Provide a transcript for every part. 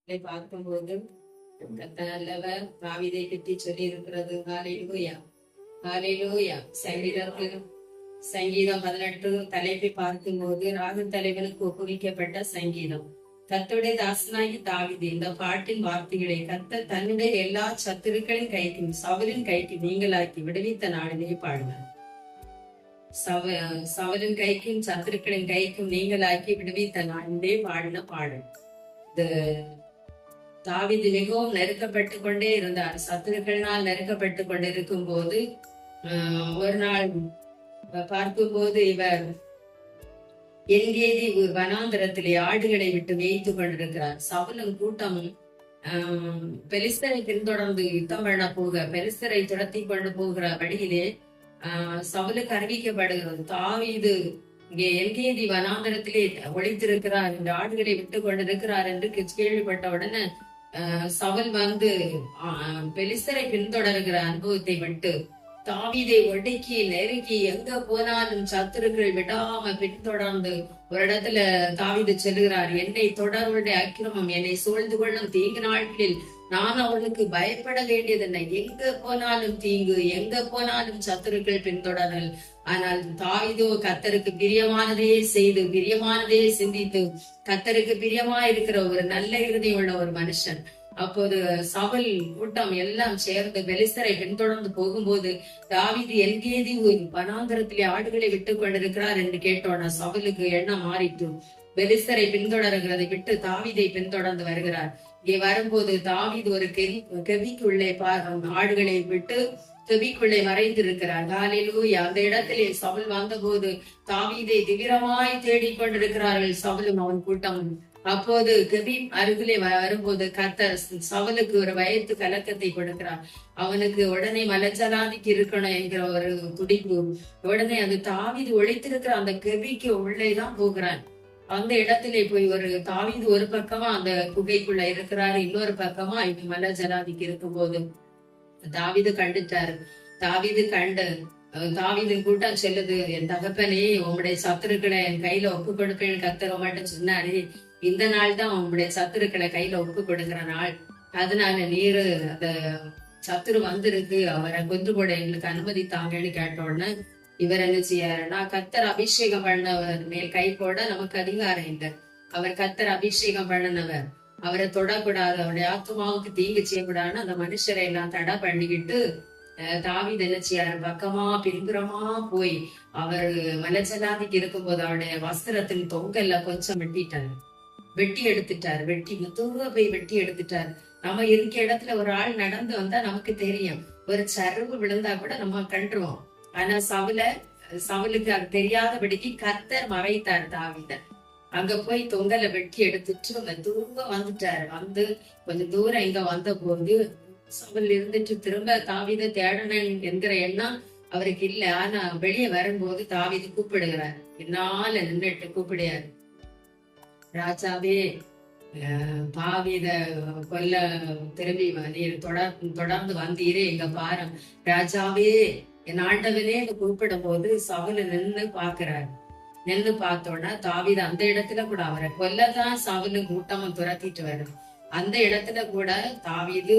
இதை பார்க்கும்போது நல்லவர் தாவீதை பற்றி சொல்லி இருக்கிறது. ஹalleluya ஹalleluya. சங்கீதம் 18 தலைப்பை பார்க்கும்போது ராகு தலைவனுக்கு ஒப்புவிக்கப்பட்ட சங்கீதம். கர்த்தருடைய தாசனாகி தாவீது இந்த பாட்டின் வார்த்தைகளை கர்த்தர் தன்னுடைய எல்லா சத்துருக்களின் கைக்கும் சவுலின் கைக்கு நீங்களாக்கி விடுவித்த நாளிலே பாடுவார். சவலின் கைக்கும் சத்துருக்களின் கைக்கும் நீங்களாக்கி விடுவித்த நாளிலே பாடின பாடல். தாவீது மிகவும் நெருக்கப்பட்டு கொண்டே இருந்தார். சத்துருக்களினால் நெருக்கப்பட்டு கொண்டிருக்கும் போது ஒரு நாள் பார்க்கும்போது இவர் எங்கேதி வனாந்திரத்திலே ஆடுகளை விட்டு மேய்த்து கொண்டிருக்கிறார். சவுலும் கூட்டமும் பெலிஸ்தரை பின்தொடர்ந்து யுத்தம் பண்ண போக பெலிஸ்தரை துரத்தி கொண்டு போகிற வழியிலே சவுலுக்கு அறிவிக்கப்படுகிறது, தாவீது இங்கே எல்கேதி வனாந்திரத்திலே ஒளித்திருக்கிறார், இந்த ஆடுகளை விட்டு கொண்டிருக்கிறார் என்று கேள்விப்பட்ட உடனே சவுல் வந்து பெலிஸ்தரை பின்தொடர்கிற அனுபவத்தை விட்டு தாவீதை ஒடுக்கி நெருக்கி எங்க போனாலும் சத்துருக்கள் விடாம பின்தொடர்ந்து ஒரு இடத்துல தாவீது செல்கிறார். என்னை தொடர்புடைய அக்கிரமம் என்னை சூழ்ந்து கொள்ளும் தீங்கு நாட்களில் நான் அவளுக்கு பயப்பட வேண்டியது என்ன? எங்க போனாலும் தீங்கு, எங்க போனாலும் சத்துருக்கள் பின்தொடரல். ஆனால் தாவீதோ கர்த்தருக்கு பிரியமானதையே செய்து பிரியமானதையே சிந்தித்து கர்த்தருக்கு பிரியமா இருக்கிற ஒரு நல்ல இருதயம் உள்ள ஒரு மனுஷன். அப்போது சவுல் கூட்டம் எல்லாம் சேர்ந்து பெலிஸ்தரை பின்தொடர்ந்து போகும்போது தாவீது எல்கேதி வனாந்தரத்திலே ஆடுகளை விட்டு கொண்டிருக்கிறார் என்று கேட்டோன்னா சவுலுக்கு எண்ணம் மாறிட்டு பெலிஸ்தரை பின்தொடர்கிறதை விட்டு தாவீதை பின்தொடர்ந்து வருகிறார். இங்கே வரும்போது தாவீது ஒரு கெவிக்குள்ளே ஆடுகளை விட்டு கெவிக்குள்ளே மறைந்திருக்கிறார். ஹalleluya. அந்த இடத்திலே சவுல் வந்தபோது தாவீதை தீவிரமாய் தேடிக்கொண்டிருக்கிறார்கள் சவுலும் அவன் கூட்டமும். அப்போது கெபி அருகிலே வரும்போது கர்த்தர் சவுலுக்கு ஒரு வயத்து கலக்கத்தை கொடுக்கிறார். அவனுக்கு உடனே மலஜலாதிக்கு இருக்கணும் என்கிற ஒரு துடிப்பு. உடனே அது தாவீது ஒழித்திருக்கிற அந்த கெபிக்கு உள்ளேதான் போகிறான். அந்த இடத்திலே போய் ஒரு தாவீது ஒரு பக்கமா அந்த குகைக்குள்ள இருக்கிறாரு, இன்னொரு பக்கமா இப்ப மல ஜலாதிக்கு இருக்கும் போது தாவீது கண்டுட்டாரு. தாவீது கண்டு தாவீதின் கூட்டம் செல்லுது, என் தகப்பனே உங்களுடைய சத்துருக்களை என் கையில ஒப்பு கொடுப்பேன் கர்த்தர் உங்கள்கிட்ட சொன்னாரு. இந்த நாள் தான் உங்களுடைய சத்துருக்களை கையில ஒப்பு கொடுக்கிற நாள். அதனால நீரு அந்த சத்துரு வந்திருக்கு, அவரை கொன்று போட எங்களுக்கு அனுமதி தாங்கன்னு கேட்டோன்னு இவர் என்ன செய்யாருன்னா கர்த்தர் அபிஷேகம் பண்ணவர் மேல் கை போட நமக்கு அதிகாரம் இல்லை. அவர் கர்த்தர் அபிஷேகம் பண்ணினவர், அவரை தொடக்கூடாது, அவருடைய ஆத்மாவுக்கு தீங்கு செய்யக்கூடாதுன்னு அந்த மனுஷரை எல்லாம் தடை பண்ணிக்கிட்டு தாவீது என்ன செய்யாரு, பக்கமா பின்புறமா போய் அவர் மலஜலாதிக்கு இருக்கும்போது அவருடைய வஸ்திரத்தின் தொங்கல்ல கொஞ்சம் வெட்டி எடுத்துட்டாரு. வெட்டி முத்தூர போய் வெட்டி எடுத்துட்டாரு. நம்ம இருக்க இடத்துல ஒரு ஆள் நடந்து வந்தா நமக்கு தெரியும், ஒரு சருவு விழுந்தா கூட நம்ம கண்டுருவோம். ஆனா சவுலுக்கு அது தெரியாதபடிக்கு கர்த்தர் மறைத்தார் தாவீத. அங்க போய் தொங்கலை வெட்டி எடுத்துட்டு அந்த தூரம் வந்துட்டாரு. வந்து கொஞ்சம் தூரம் இங்க வந்த போது சவுல் இருந்துட்டு திரும்ப தாவீத தேடணும் என்கிற எண்ணம் அவருக்கு இல்ல. ஆனா வெளியே வரும்போது தாவீது கூப்பிடுகிறார், என்னால நின்றுட்டு கூப்பிடுறாரு, ராஜாவே தாவீத கொல்ல திரும்பி நீர் தொடர்ந்து வந்தீரே எங்க பாரம் ராஜாவே என் ஆண்டவனே கூப்பிடும் போது சவுல நின்னு பாக்குறாரு. நின்னு பார்த்தோன்னா தாவீது அந்த இடத்துல கூட அவரை கொல்லதான் சவுலு கூட்டமும் துரத்திட்டு வருது. அந்த இடத்துல கூட தாவீது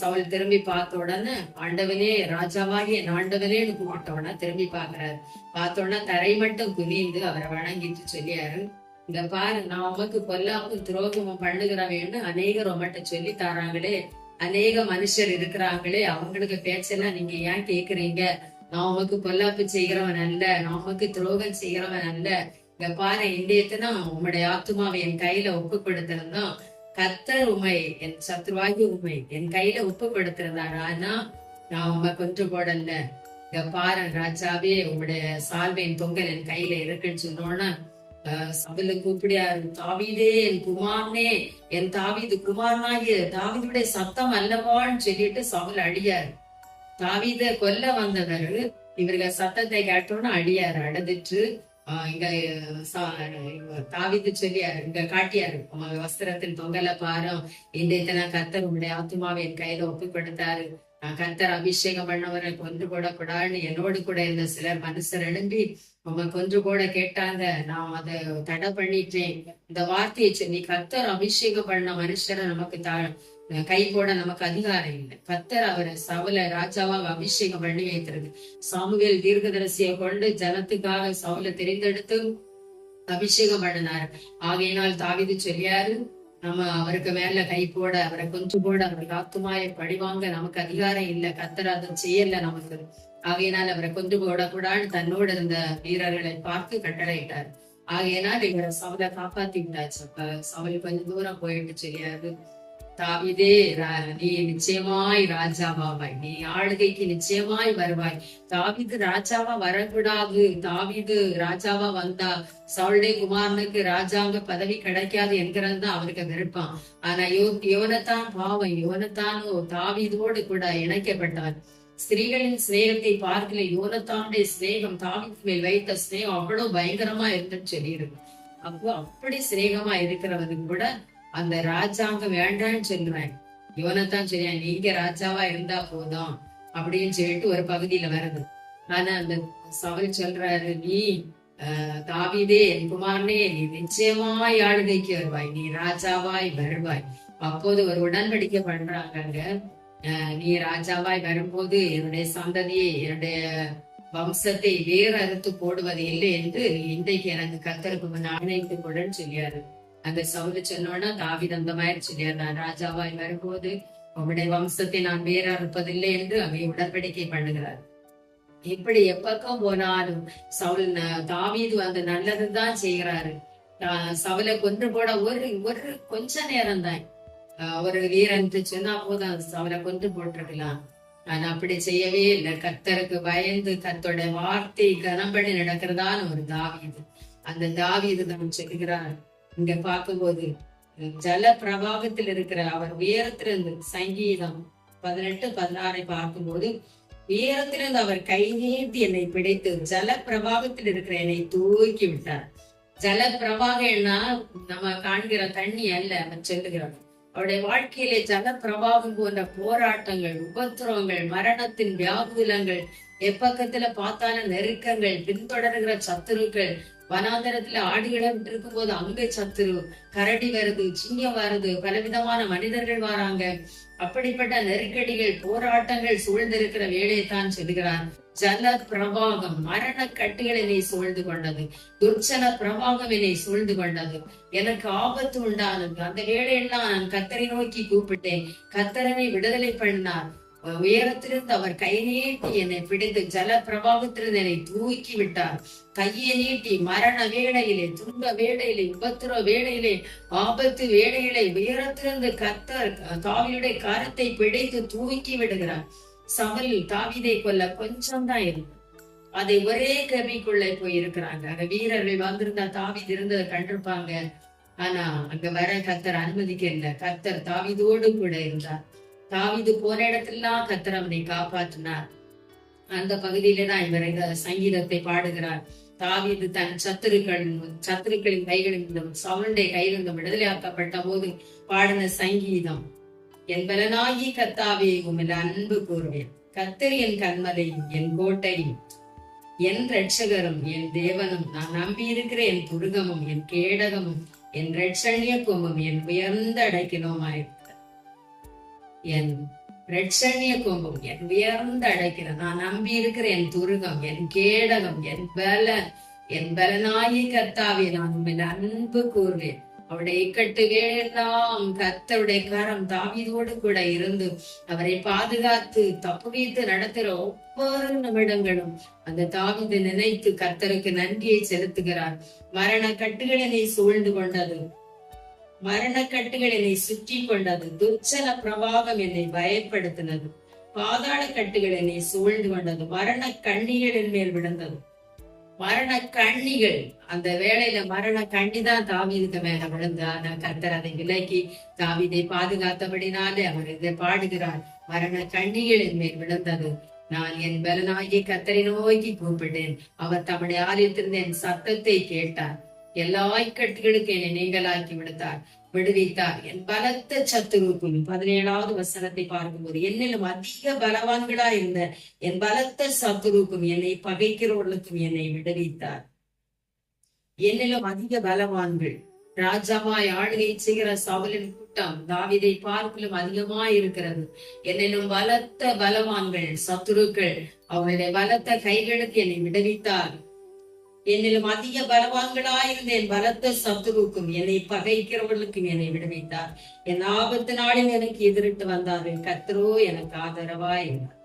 சவுல் திரும்பி பார்த்த உடனே ஆண்டவனே ராஜாவாகி என் ஆண்டவனேன்னு கூப்பிட்டோன்னா திரும்பி பாக்குறாரு. பார்த்தோன்னா தரை மட்டும் குனிந்து அவரை வணங்கிட்டு சொல்லியாரு, இங்க பாரு நான் உமக்கு கொல்லாமல் துரோகமும் பண்ணுகிறவேன்னு அநேகர் உமட்ட சொல்லி தாராங்களே, அநேக மனுஷர் இருக்கிறாங்களே, அவங்களுக்கு பேச்செல்லாம் நீங்க ஏன் கேக்குறீங்க? நான் உமக்கு பொல்லாப்பு செய்கிறவன் அல்ல, நான் உமக்கு துரோகம் செய்கிறவன் அல்ல. இங்க பாரு இந்தியத்தான் உம்முடைய ஆத்துமாவை என் கையில ஒப்பு கொடுத்திருந்தோம். கர்த்தர் உண்மை என் சத்ருவாகி உண்மை என் கையில ஒப்பு கொடுத்திருந்தாரு, ஆனா நான் உண்மை கொன்று போடல. இங்க பாரு ராஜாவே உம்முடைய சால்வையின் தொங்கல் என் கையில இருக்குன்னு சொன்னோன்னா சவுல கூப்பிடியாரு, தாவீதே என் குமாரனே, என் தாவீது குமாரனாகிய தாவீதுடைய சத்தம் அல்லவான்னு சொல்லிட்டு சவுல் அடியாரு. தாவீத கொல்ல வந்தவர் இவர்கள் சத்தத்தை கேட்டோன்னு அடியாரு. அழுதுட்டு இங்க தாவீது சொல்லியாரு, இங்க காட்டியாரு, வஸ்திரத்தின் தொங்கல பாரம் இன்றைக்கு கர்த்தர் உங்களுடைய ஆத்துமாவை என் கையில ஒப்பு கொடுத்தாரு. கர்த்தர் அபிஷேகம் பண்ணவரை கொன்று போடக்கூடாதுன்னு என்னோடு கூட இருந்த சிலர் மனுஷர் எழும்பி உங்க கொன்று போட கேட்டாங்க. நான் அதை தடை பண்ணிட்டேன். இந்த வார்த்தையை சொல்லி கர்த்தர் அபிஷேகம் பண்ண மனுஷரை நமக்கு கை போட நமக்கு அதிகாரம் இல்லை. கர்த்தர் அவரை சவுல ராஜாவா அபிஷேகம் பண்ணி வைக்கிறது. சாமுவேல் தீர்க்கதரிசியை கொண்டு ஜனத்துக்காக சவுல தெரிந்தெடுத்து அபிஷேகம் பண்ணினார். ஆகையினால் தாவீது சொல்லியாரு, நம்ம அவருக்கு மேல கை போட, அவரை கொஞ்சம் போட, அவருக்கு ஆத்துமாய படிவாங்க நமக்கு அதிகாரம் இல்லை. கர்த்தர் அதை செய்யல நமக்கு. ஆகையினால் அவரை கொண்டு போடக்கூடாதுன்னு தன்னோடு இருந்த வீரர்களை பார்த்து கட்டளையிட்டார். ஆகையினால் இவரை சவுல காப்பாத்தி விட்டாச்சு. அப்ப சவுல் கொஞ்சம் தூரம் போயிட்டு சொல்லியாரு, தாவீதே, நீ நிச்சயமாய் ராஜாவாவாய், நீ ஆளுகைக்கு நிச்சயமாய் வருவாய். தாவீது ராஜாவா வரக்கூடாது. தாவீது ராஜாவா வந்தா சவுளுடைய குமாரனுக்கு ராஜாங்க பதவி கிடைக்காது என்கிறது தான் அவருக்கு விருப்பம். ஆனா யோனத்தான் பாவம், யோனத்தானோ தாவீதோடு கூட இணைக்கப்பட்டவன். ஸ்திரீகளின் சிநேகத்தை பார்க்கல யோனத்தானுடைய சிநேகம் தாவீது மேல் வைத்த சிநேகம் அவ்வளவு பயங்கரமா இருந்துன்னு சொல்லியிருக்கு. அப்போ அப்படி சிநேகமா இருக்கிறவனுக்கு கூட அந்த ராஜாங்க வேண்டான்னு சொல்லுவேன். யோனத்தான் சொல்லியா, நீங்க ராஜாவா இருந்தா போதும் அப்படின்னு சொல்லிட்டு ஒரு பகுதியில வருது. ஆனா அந்த சவுல் சொல்றாரு, நீ தாவீதே என் குமாரனே, நீ நிச்சயமாய் ஆளுகைக்கு வருவாய், நீ ராஜாவாய் வருவாய். அப்போது ஒரு உடன்படிக்கை பண்றாங்க. நீ ராஜாவாய் வரும்போது என்னுடைய சந்ததியை, என்னுடைய வம்சத்தை வேறு அறுத்து போடுவது இல்லை என்று இன்றைக்கு எனக்கு கர்த்தருக்கு முன் ஆணையிட்டு கொடுன்னு சொல்லியாரு. அந்த சவுல சொன்னோன்னா தாவீது அந்த மாதிரி சொல்லியார், நான் ராஜாவாய் வரும்போது உங்களுடைய வம்சத்தை நான் வேற அறுப்பதில்லை என்று அவை உடன்படிக்கை பண்ணுகிறார். இப்படி எப்பக்கம் போனாலும் சவுல் தாவீது அந்த நல்லதுதான் செய்கிறாரு. சவுலை கொன்று போட ஒரு கொஞ்ச நேரம் தான் ஒரு வீரன் சொன்னா போதும் சவுலை கொன்று போட்டிருக்கலாம். ஆனா அப்படி செய்யவே இல்லை. கர்த்தருக்கு பயந்து கர்த்தருடைய வார்த்தை கனம்படி நடக்கிறதான ஒரு தாவீது. அந்த தாவீது தான் சொல்கிறார். இங்க பார்க்கும்போது ஜல பிரபாகத்தில் இருக்கிற அவர் உயரத்திலிருந்து, சங்கீதம் 18:16 பார்க்கும்போது, உயரத்திலிருந்து அவர் கை நீட்டி என்னை பிடித்து ஜல பிரபாகத்தில் இருக்கிற என்னை தூக்கி விட்டார். ஜல பிரபாகம்னா நம்ம காண்கிற தண்ணி அல்ல, அவர் சொல்லுகிறார். அவருடைய வாழ்க்கையிலே ஜல பிரபாகம் போன்ற போராட்டங்கள், உபத்திரவங்கள், மரணத்தின் வியாகுலங்கள், எப்பக்கத்துல பார்த்தாலும் நெருக்கங்கள், பின்தொடர்கிற சத்துருக்கள், வனாந்தரத்துல ஆடுகளை இருக்கும் போது அங்க சத்துரு, கரடி வருது, சிங்கம் வருது, பலவிதமான மனிதர்கள் வராங்க. அப்படிப்பட்ட நெருக்கடிகள், போராட்டங்கள் சூழ்ந்திருக்கிற வேலையைத்தான் சொல்லுகிறார். ஜல பிரவாகம், மரண கட்டுகள் என்னை சூழ்ந்து கொண்டது, துர்ச்சன பிரவாகம் என்னை சூழ்ந்து கொண்டது, எனக்கு ஆபத்து உண்டானது. அந்த வேலையெல்லாம் நான் கர்த்தரை நோக்கி கூப்பிட்டேன். கர்த்தரனை விடுதலை பண்ணார். உயரத்திலிருந்து அவர் கை நீட்டி என்னை பிடித்து ஜல பிரபாகத்திலிருந்து என்னை தூக்கி விட்டார். கையை நீட்டி மரண வேளையிலே, துன்ப வேளையிலே, உபத்திர வேளையிலே, ஆபத்து வேளையிலே உயரத்திலிருந்து கர்த்தர் தாவீதுடைய கரத்தை பிடித்து தூக்கி விடுகிறார். சவுல் தாவீதை கொல்ல கொஞ்சம் தான் இருக்கு. அதை ஒரே கவிக்குள்ளே போயிருக்கிறாங்க. அங்க வீரர்கள் வந்திருந்தா தாவீது இருந்ததை கண்டிருப்பாங்க. ஆனா அங்க வர கர்த்தர் அனுமதிக்க இல்லை. கர்த்தர் தாவீதோடு கூட இருந்தார். தாவீது போன இடத்துலாம் கர்த்தர் அவனை காப்பாற்றினார். அந்த பகுதியில தான் இவர் இந்த சங்கீதத்தை பாடுகிறார். தாவீது தன் சத்துருக்களின் கைகளிலும் சவுளுடைய கையிலிருந்தும் விடுதலையாக்கப்பட்ட போது பாடின சங்கீதம். என் பலனாகி கர்த்தாவே உம்மில் அன்பு கூறுவேன். கர்த்தர் என் கன்மலையும் என் கோட்டையும் என் ரட்சகரும் என் தேவனும், நான் நம்பி இருக்கிற என் துருகமும் என் கேடகமும் என் ரட்சணிய கொம்பும் என் உயர்ந்த அடைக்கலமாயிருக்க. என் ரட்சணிய கொம்பும் என் உயர்ந்த அடைக்கிற, நான் நம்பி இருக்கிற என் துருகம், என் கேடகம், என் பலனாகி கர்த்தாவே நான் உம்மில் அன்பு கூறுவேன். அவருடைய இக்கட்டு வேளையெல்லாம் கர்த்தருடைய கரம் தாவீதோடு கூட இருந்து அவரை பாதுகாத்து தப்புவித்து நடத்துகிற ஒவ்வொரு நிமிடங்களும் அந்த தாவீது நினைத்து கர்த்தருக்கு நன்றியை செலுத்துகிறார். மரண கட்டுகள் என்னை சூழ்ந்து கொண்டது, மரண கட்டுகள் என்னை சுற்றி கொண்டது, துர்ச்சன பிரவாகம் என்னை பயப்படுத்தினது, பாதாள கட்டுகள் என்னை சூழ்ந்து கொண்டது, மரண கண்ணிகளின் மேல் விழுந்தது. மரண கண்ணிகள், அந்த வேளையில மரண கண்ணிதான் தாவீதுக்கு மேல விழுந்தா. கர்த்தர் அதை விலக்கி தாவீதை பாதுகாத்தபடினாலே அவர் இதை பாடுகிறார். மரண கண்ணிகளின் மேல் விழுந்தது. நான் என் பலனாகி கர்த்தரை நோக்கி கூப்பிட்டேன். அவர் தம்முடைய ஆலயத்திலிருந்து என் சத்தத்தை கேட்டார். எல்லா இக்கட்டுகளுக்கு என்னை நீங்களாக்கி விடுவித்தார். என் பலத்த சத்துருக்கும் 17வது வசனத்தை பார்க்கும்போது, என்னிலும் அதிக பலவான்களா இருந்த என் பலத்த சத்துருக்கும் என்னை பகைக்கிறவர்களுக்கும் என்னை விடுவித்தார். என்னிலும் அதிக பலவான்கள், ராஜாவாய் ஆளுகை செய்கிற சவுலின் கூட்டம் தாவீதை பார்க்கலும் அதிகமாய் இருக்கிறது. என்னிலும் பலத்த பலவான்கள் சத்துருக்கள் அவனுடைய பலத்த கைகளுக்கு என்னை விடுவித்தார். என்னிலும் அதிக பலவான்களாயிருந்த என் பலத்த சத்துருக்கும் என்னை பகைக்கிறவர்களுக்கும் என்னை விடுவித்தார். என் ஆபத்து நாளில் எனக்கு எதிரிட்டு வந்தார்கள், கர்த்தரோ எனக்கு ஆதரவாய் இருந்தார்.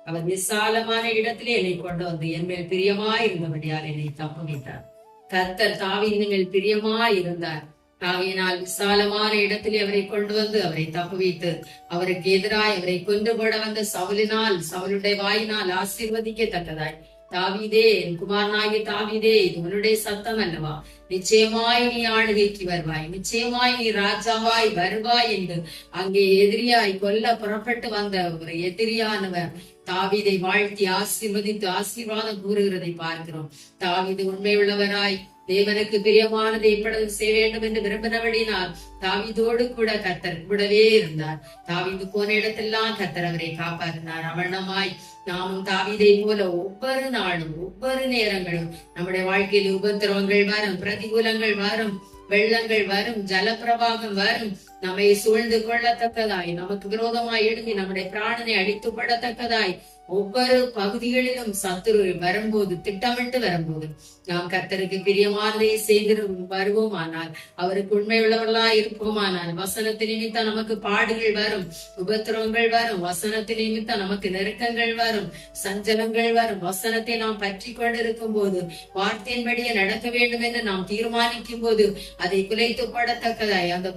அவர் விசாலமான இடத்திலே என்னை கொண்டு வந்து என் மேல் பிரியமாய் இருந்தபடியால் என்னை தப்புவித்தார். கர்த்தர் தாவீதின் மேல் பிரியமாய் இருந்தார். ஆகையினால் விசாலமான இடத்திலே அவரை கொண்டு வந்து அவரை தப்புவித்து அவருக்கு எதிராய் அவரை கொண்டு போட வந்த சவுலுடைய வாயினால் ஆசீர்வதிக்கத்தக்கதாய், தாவீதே, என் குமாரனாகிய தாவீதே, இது உன்னுடைய சத்தம் அல்லவா? நிச்சயமாய் நீ ஆளுகைக்கு வருவாய், நிச்சயமாய் நீ ராஜாவாய் வருவாய் என்று அங்கே எதிரியாய் கொல்ல புறப்பட்டு வந்த ஒரு எதிரியானவர் தாவீதை வாழ்த்தி ஆசீர்வதித்து ஆசீர்வாதம் கூறுகிறதை பார்க்கிறோம். தாவீது உண்மை உள்ளவராய் தேவனுக்கு பிரியமானதை இப்பொழுது செய்ய வேண்டும் என்று விரும்பினபடினால் தாவீதோடு கூட கர்த்தர் கூடவே இருந்தார். தாவீது போன இடத்தெல்லாம் கர்த்தர் அவரை காப்பாற்றினார். அவனமாய் நாமும் தாவீதை போல ஒவ்வொரு நாளும் ஒவ்வொரு நேரங்களும் நம்முடைய வாழ்க்கையில் உபத்திரவங்கள் வரும், பிரதிகூலங்கள் வரும், வெள்ளங்கள் வரும், ஜலப்பிரவாகம் வரும், நம்மை சூழ்ந்து கொள்ளத்தக்கதாய், நமக்கு விரோதமாய் எழுதி நம்முடைய பிராணனை அடித்து படத்தக்கதாய் ஒவ்வொரு பகுதிகளிலும் சத்துரு வரும்போது, திட்டமிட்டு வரும்போது நாம் கர்த்தருக்கு பிரியமானதை செய்து வருவோமானால், அவருக்கு உண்மை உள்ளவர்களா இருப்போமானால், வசனத்தின் நிமித்தம் நமக்கு பாடுகள் வரும், உபத்திரவங்கள் வரும், வசனத்தின் நிமித்தம் நமக்கு நெருக்கங்கள் வரும், சஞ்சலங்கள் வரும். வசனத்தை நாம் பற்றி கொண்டிருக்கும் போது, வார்த்தையின்படியே நடக்க வேண்டும் என்று நாம் தீர்மானிக்கும் போது அதை குலைத்து போடத்தக்கதாய் அந்த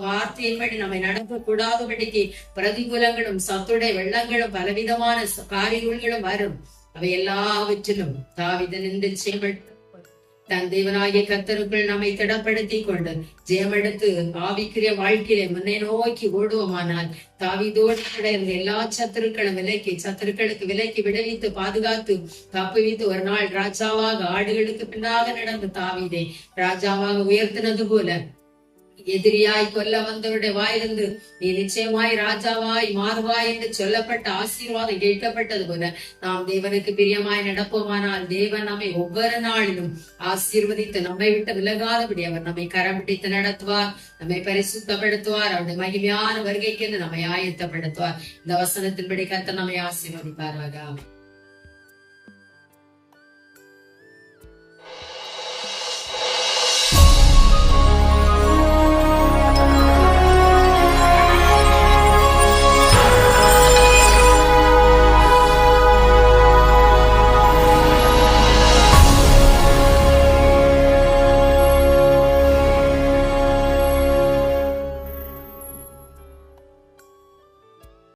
வார்த்தையின்படி நம்மை நடக்க கூடாதபடிக்கு பிரதிகூலங்களும் சத்துடைய வெள்ளங்களும் பலவிதமான காரியங்களும் வரும். அவை எல்லாவற்றிலும் தாவீது நின்று செயல்பட்டு தன் தேவனாகிய கர்த்தருக்குள் நம்மை திடப்படுத்தி கொண்டு ஜெயமெடுத்து ஆவிக்குரிய வாழ்க்கையை முன்னே நோக்கி ஓடுவோமானால், தாவீதோடு கூட இருந்த எல்லா சத்துருக்களுக்கு விலக்கி விடுவித்து பாதுகாத்து தப்புவித்து ஒரு நாள் ராஜாவாக ஆடுகளுக்கு பின்னாக நடந்த தாவீதை ராஜாவாக உயர்த்தினது போல எதிரியாய் கொல்ல வந்தவருடைய வாயிலிருந்து நீ நிச்சயமாய் ராஜாவாய் மாறுவாய் என்று சொல்லப்பட்ட ஆசீர்வாதம் கேட்கப்பட்டது போல நாம் தேவனுக்கு பிரியமாய் நடப்போமானால், தேவன் நம்மை ஒவ்வொரு நாளிலும் ஆசீர்வதித்து நம்மை விட்டு விலகாதபடி அவர் நம்மை கரம் பிடித்து நடத்துவார், நம்மை பரிசுத்தப்படுத்துவார், அவருடைய மகிமையான வருகைக்கு நம்மை ஆயத்தப்படுத்துவார். இந்த வசனத்தின்படி கர்த்தர் நம்மை ஆசீர்வதிப்பாராக.